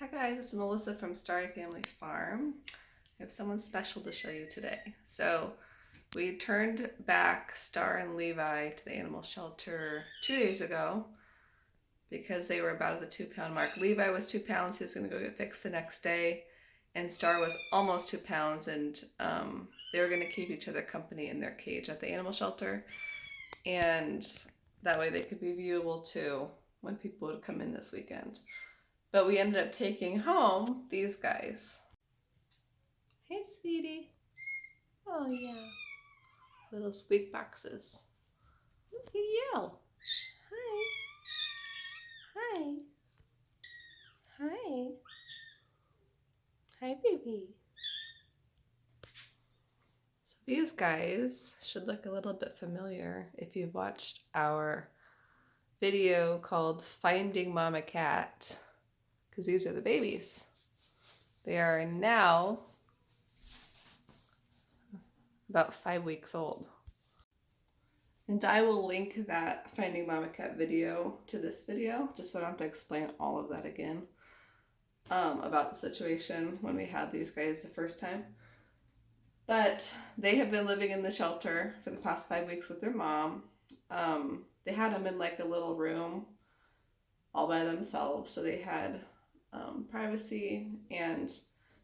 Hi guys, it's Melissa from Starry Family Farm. I have someone special to show you today. So we turned back Star and Levi to the animal shelter 2 days ago because they were about at the 2 pound mark. Levi was 2 pounds, he was gonna go get fixed the next day, and Star was almost 2 pounds, and they were gonna keep each other company in their cage at the animal shelter, and that way they could be viewable too when people would come in this weekend. But we ended up taking home these guys. Hey, sweetie. Oh, yeah. Little squeak boxes. Look at you. Hi. Hi. Hi. Hi, baby. So these guys should look a little bit familiar if you've watched our video called Finding Mama Cat, because these are the babies. They are now about 5 weeks old. And I will link that Finding Mama Cat video to this video, just so I don't have to explain all of that again, about the situation when we had these guys the first time. But they have been living in the shelter for the past 5 weeks with their mom. They had them in like a little room all by themselves, so they had privacy, and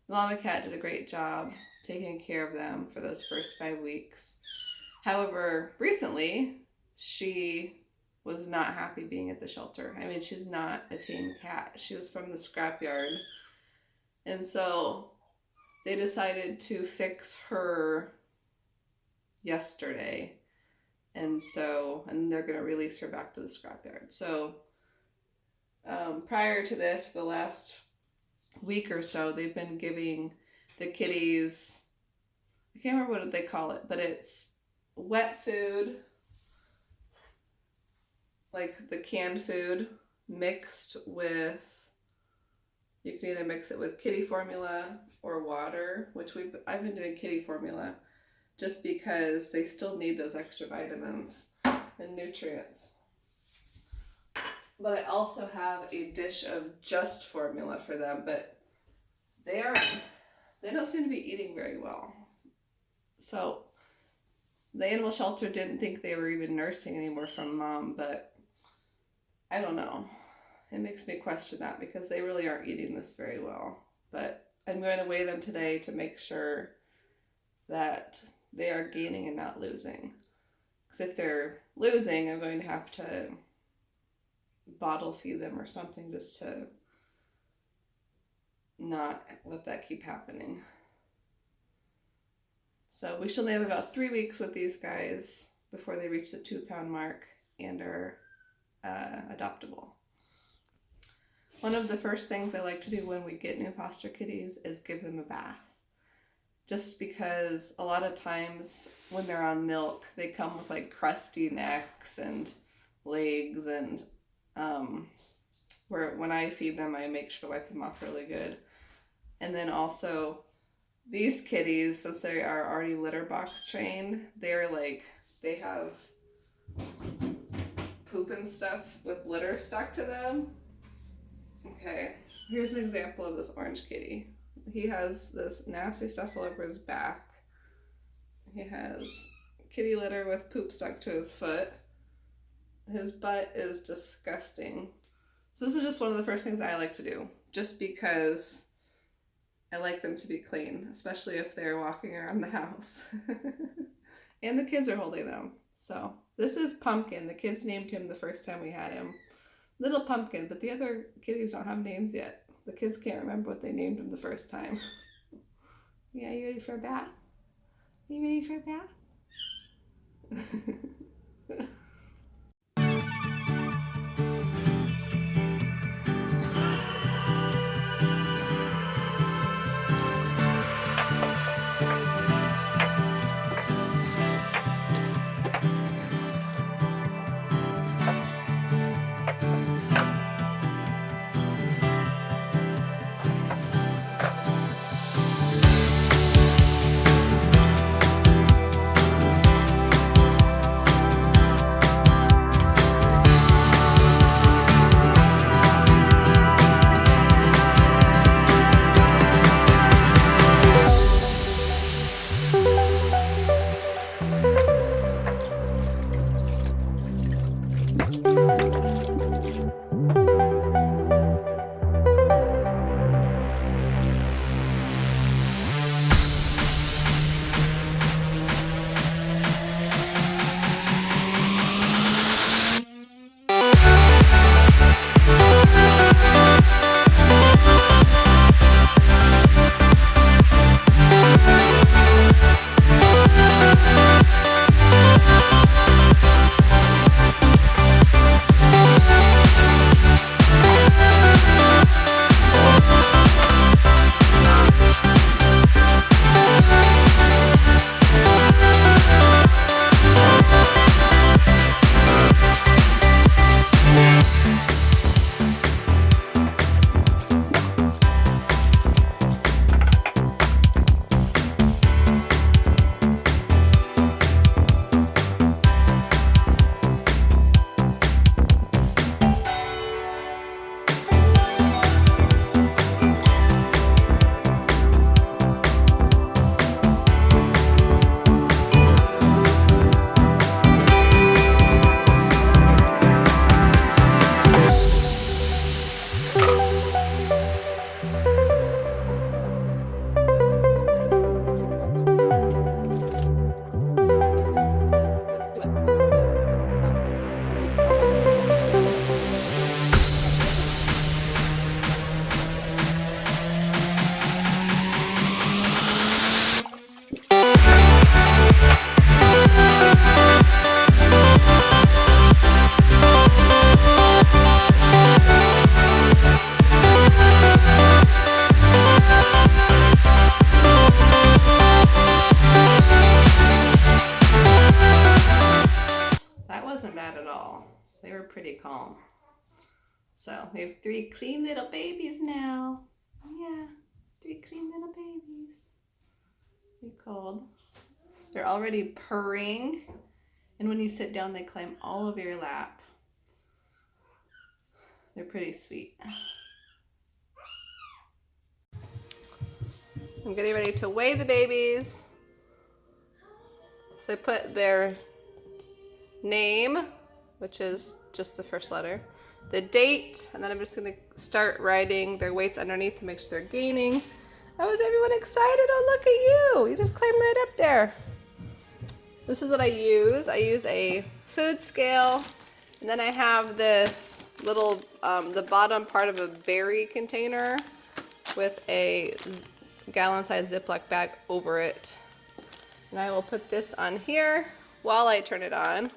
Mama Cat did a great job taking care of them for those first 5 weeks. However, recently she was not happy being at the shelter. I mean, she's not a tame cat. She was from the scrapyard, and so they decided to fix her yesterday, and they're going to release her back to the scrapyard. So prior to this, for the last week or so, they've been giving the kitties, I can't remember what they call it, but it's wet food, like the canned food, mixed with, you can either mix it with kitty formula or water, which I've been doing kitty formula just because they still need those extra vitamins and nutrients. But I also have a dish of just formula for them, but they don't seem to be eating very well. So the animal shelter didn't think they were even nursing anymore from mom, but I don't know. It makes me question that because they really aren't eating this very well. But I'm going to weigh them today to make sure that they are gaining and not losing. Because if they're losing, I'm going to have to bottle feed them or something just to not let that keep happening. So we should have about 3 weeks with these guys before they reach the 2 pound mark and are adoptable. One of the first things I like to do when we get new foster kitties is give them a bath. Just because a lot of times when they're on milk, they come with like crusty necks and legs, and when I feed them, I make sure to wipe them off really good. And then also these kitties, since they are already litter box trained, they have poop and stuff with litter stuck to them. Okay, here's an example of this orange kitty. He has this nasty stuff all over his back. He has kitty litter with poop stuck to his foot. His butt is disgusting. So this is just one of the first things I like to do, just because I like them to be clean, especially if they're walking around the house. And the kids are holding them. So this is Pumpkin. The kids named him the first time we had him Little Pumpkin, but the other kitties don't have names yet. The kids can't remember what they named him the first time. Yeah, you ready for a bath? You ready for a bath? Wasn't bad at all. They were pretty calm. So we have 3 clean little babies now. Yeah, 3 clean little babies. Be cold. They're already purring, and when you sit down, they climb all over your lap. They're pretty sweet. I'm getting ready to weigh the babies. So I put their name, which is just the first letter, the date, and then I'm just gonna start writing their weights underneath to make sure they're gaining. Oh, is everyone excited? Oh, look at you. You just climbed right up there. This is what I use. I use a food scale, and then I have this little, the bottom part of a berry container with a gallon-sized Ziploc bag over it. And I will put this on here while I turn it on,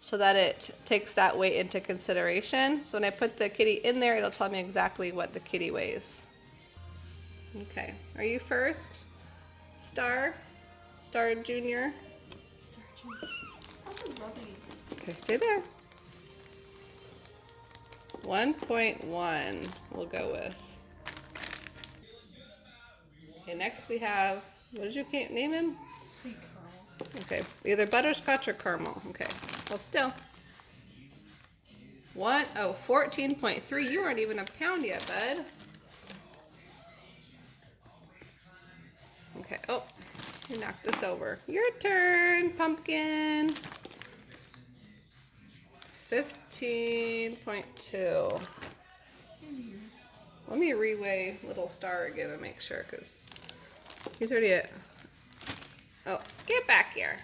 so that it takes that weight into consideration. So when I put the kitty in there, it'll tell me exactly what the kitty weighs. Okay, are you first? Star? Star Junior? Star Junior. Okay, stay there. 1.1 we'll go with. Okay, next we have, what did you name him? Okay, either butterscotch or caramel. Okay, well still. 14.3. You aren't even a pound yet, bud. Okay, oh, you knocked this over. Your turn, pumpkin. 15.2. Let me reweigh little Star again and make sure, because he's already at, oh, get back here.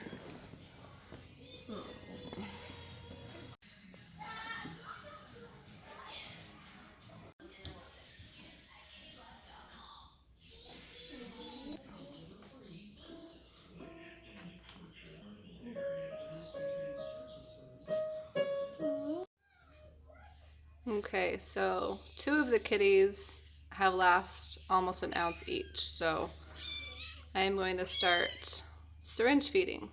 Okay, so 2 of the kitties have lost almost an ounce each, so I am going to start syringe feeding.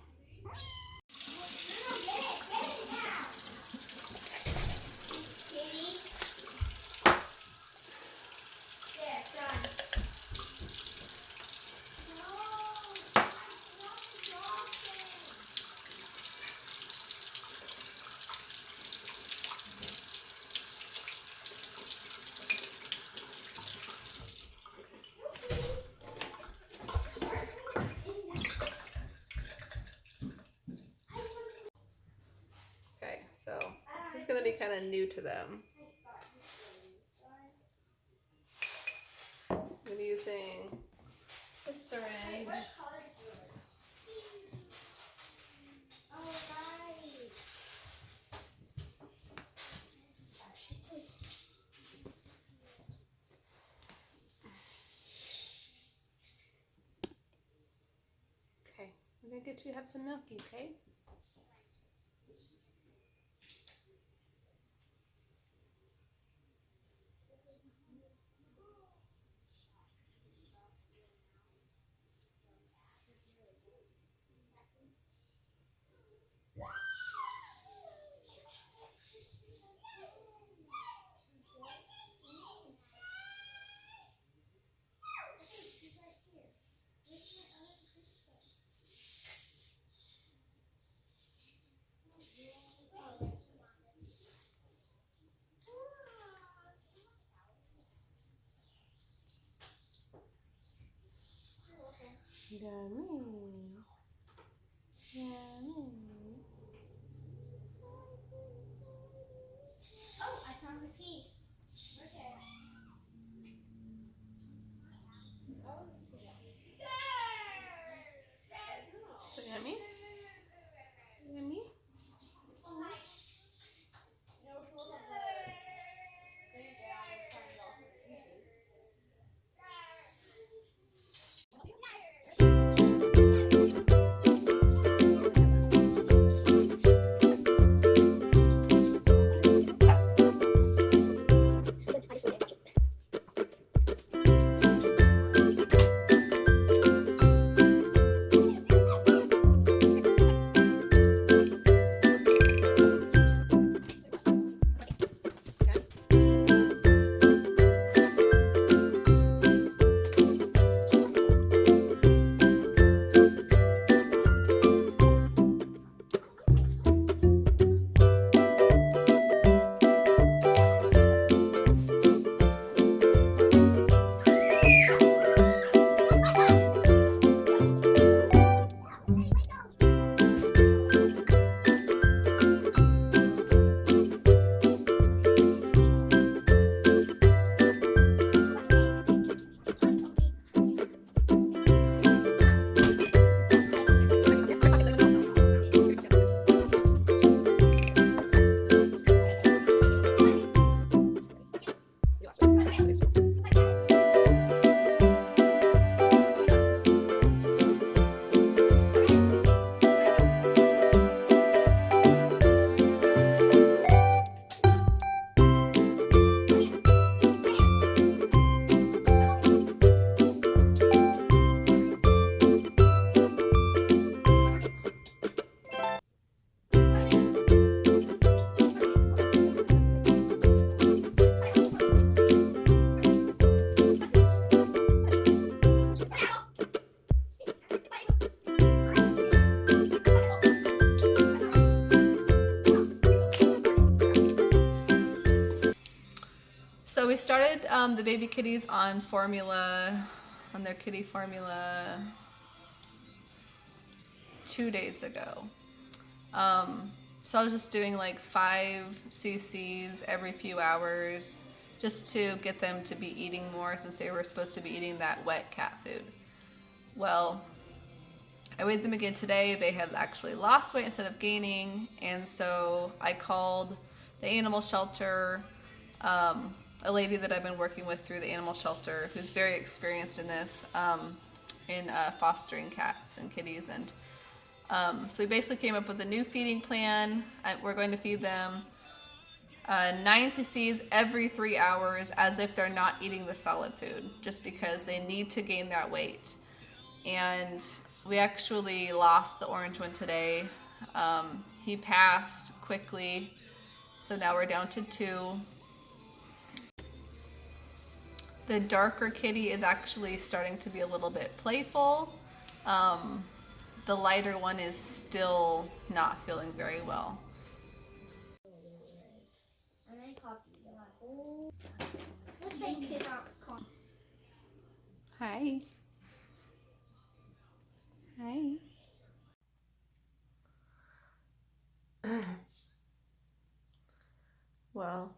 Okay, so this is going to be kind of new to them. I'm using this syringe. Okay, I'm going to get you to have some milky, okay? Yummy. Yummy. Oh, I found the piece. Okay. So we started the baby kitties on formula, on their kitty formula 2 days ago. So I was just doing like 5 cc's every few hours just to get them to be eating more since they were supposed to be eating that wet cat food. Well, I weighed them again today. They had actually lost weight instead of gaining, and so I called the animal shelter, a lady that I've been working with through the animal shelter who's very experienced in this, in fostering cats and kitties. And so we basically came up with a new feeding plan. We're going to feed them 9 cc's every 3 hours as if they're not eating the solid food, just because they need to gain that weight. And we actually lost the orange one today. He passed quickly, so now we're down to 2. The darker kitty is actually starting to be a little bit playful. The lighter one is still not feeling very well. Hi. Hi. Well,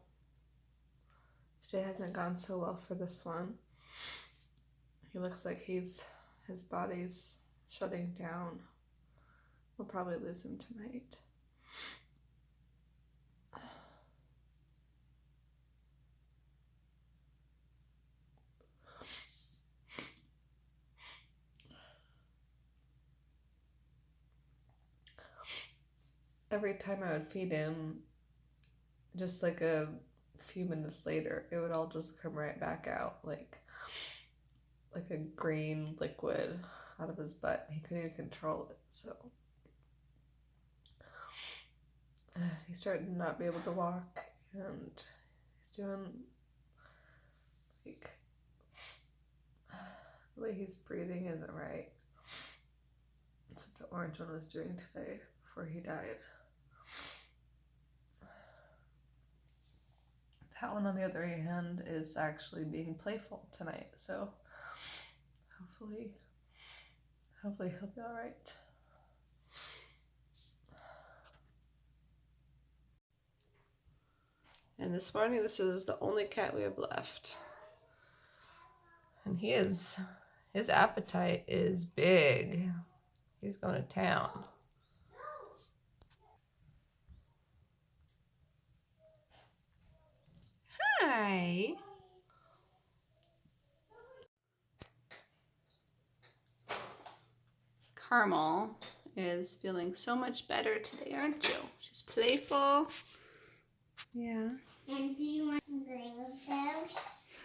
today hasn't gone so well for this one. He looks like his body's shutting down. We'll probably lose him tonight. Every time I would feed him, just like a few minutes later, it would all just come right back out like a green liquid out of his butt. He couldn't even control it, so he started to not be able to walk, and he's doing like the way he's breathing isn't right. That's what the orange one was doing today before he died. That one, on the other hand, is actually being playful tonight, so hopefully he'll be all right. And this morning, this is the only cat we have left. And his appetite is big. He's going to town. Hi. Carmel is feeling so much better today, aren't you? She's playful. Yeah. And do you want to play with those?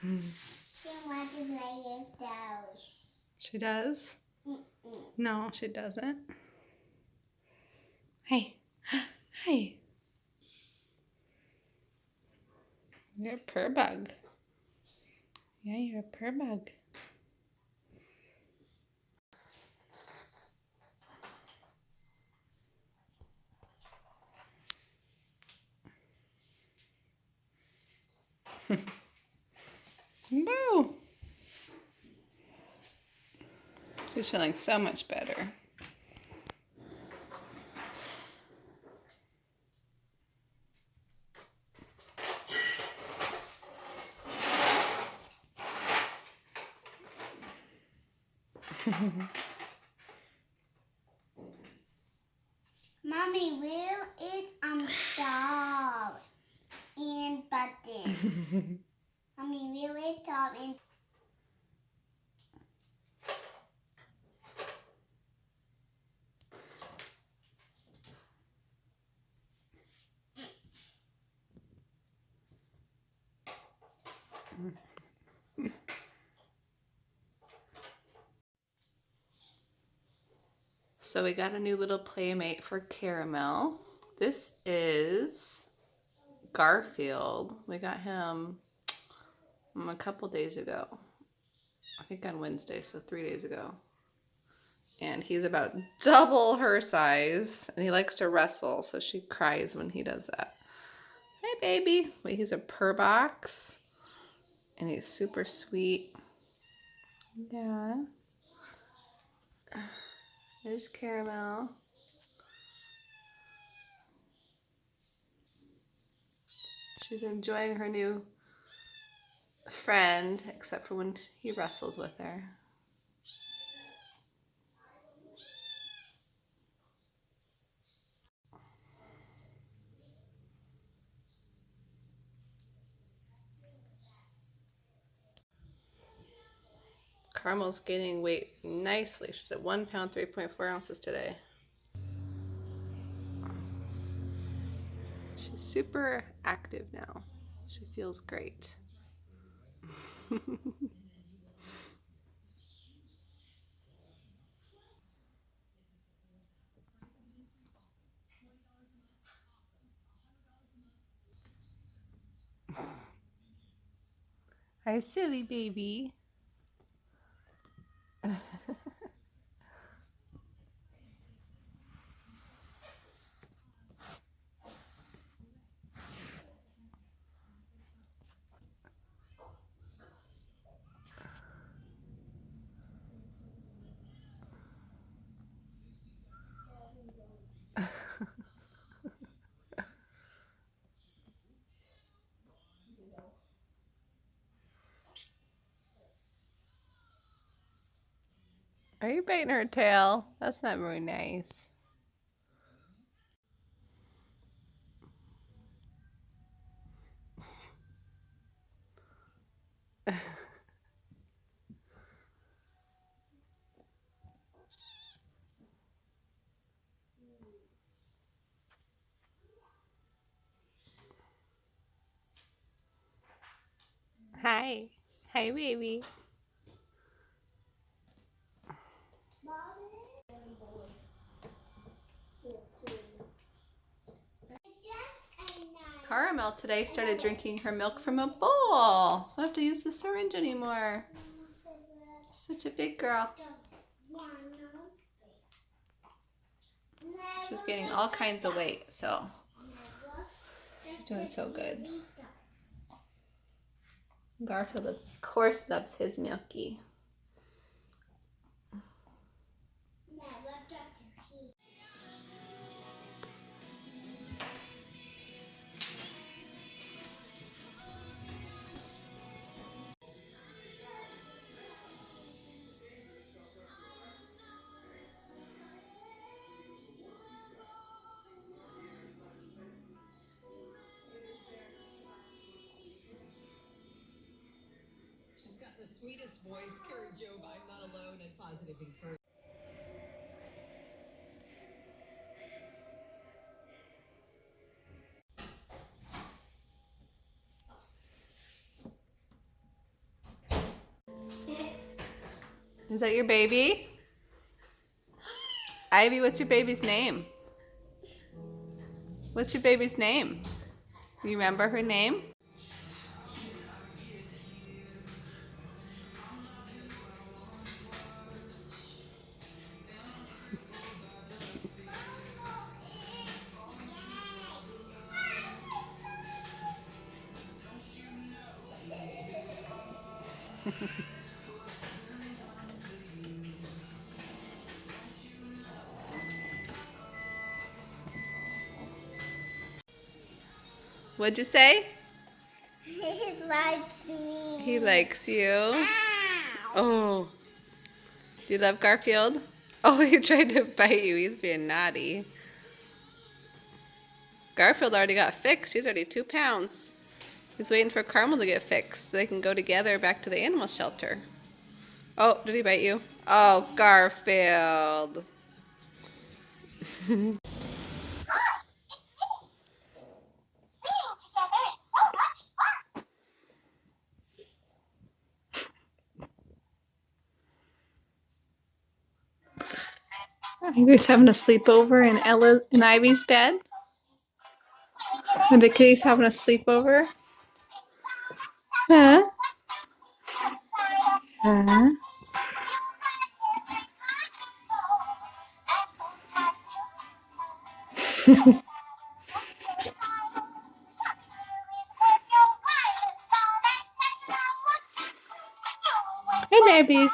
Do you want to play with those? She does? No, she doesn't. Hey. Hey. You're a purr bug. Yeah, you're a purr bug. Woo! She's feeling so much better. Mommy, where is doll and button? Mommy, where So we got a new little playmate for Caramel. This is Garfield. We got him a couple days ago. I think on Wednesday, so 3 days ago. And he's about double her size, and he likes to wrestle, so she cries when he does that. Hey, baby. Wait, he's a purr box, and he's super sweet. Yeah. There's Caramel. She's enjoying her new friend, except for when he wrestles with her. Caramel's gaining weight nicely. She's at 1 pound, 3.4 ounces today. She's super active now. She feels great. Hi, silly baby. Are you biting her tail? That's not very nice. Hi. Hi, baby. Caramel today started drinking her milk from a bowl, so I don't have to use the syringe anymore. Such a big girl. She's gaining all kinds of weight, so she's doing so good. Garfield, of course, loves his milky. She's got the sweetest voice. Carrie Job, I'm not alone, and positive encouragement. Is that your baby? Ivy, what's your baby's name? What's your baby's name? You remember her name? What'd you say? He likes me. He likes you. Ow. Oh. Do you love Garfield? Oh, he tried to bite you. He's being naughty. Garfield already got fixed. He's already 2 pounds. He's waiting for Carmel to get fixed so they can go together back to the animal shelter. Oh, did he bite you? Oh, Garfield. Are you guys having a sleepover in Ella and Ivy's bed? Are the kitties having a sleepover? Huh? Huh? Hey, babies.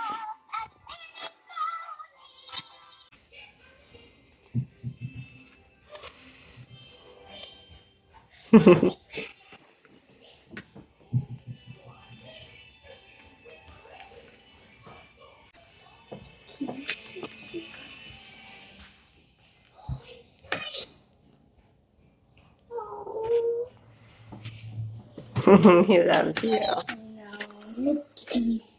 He loves you. No.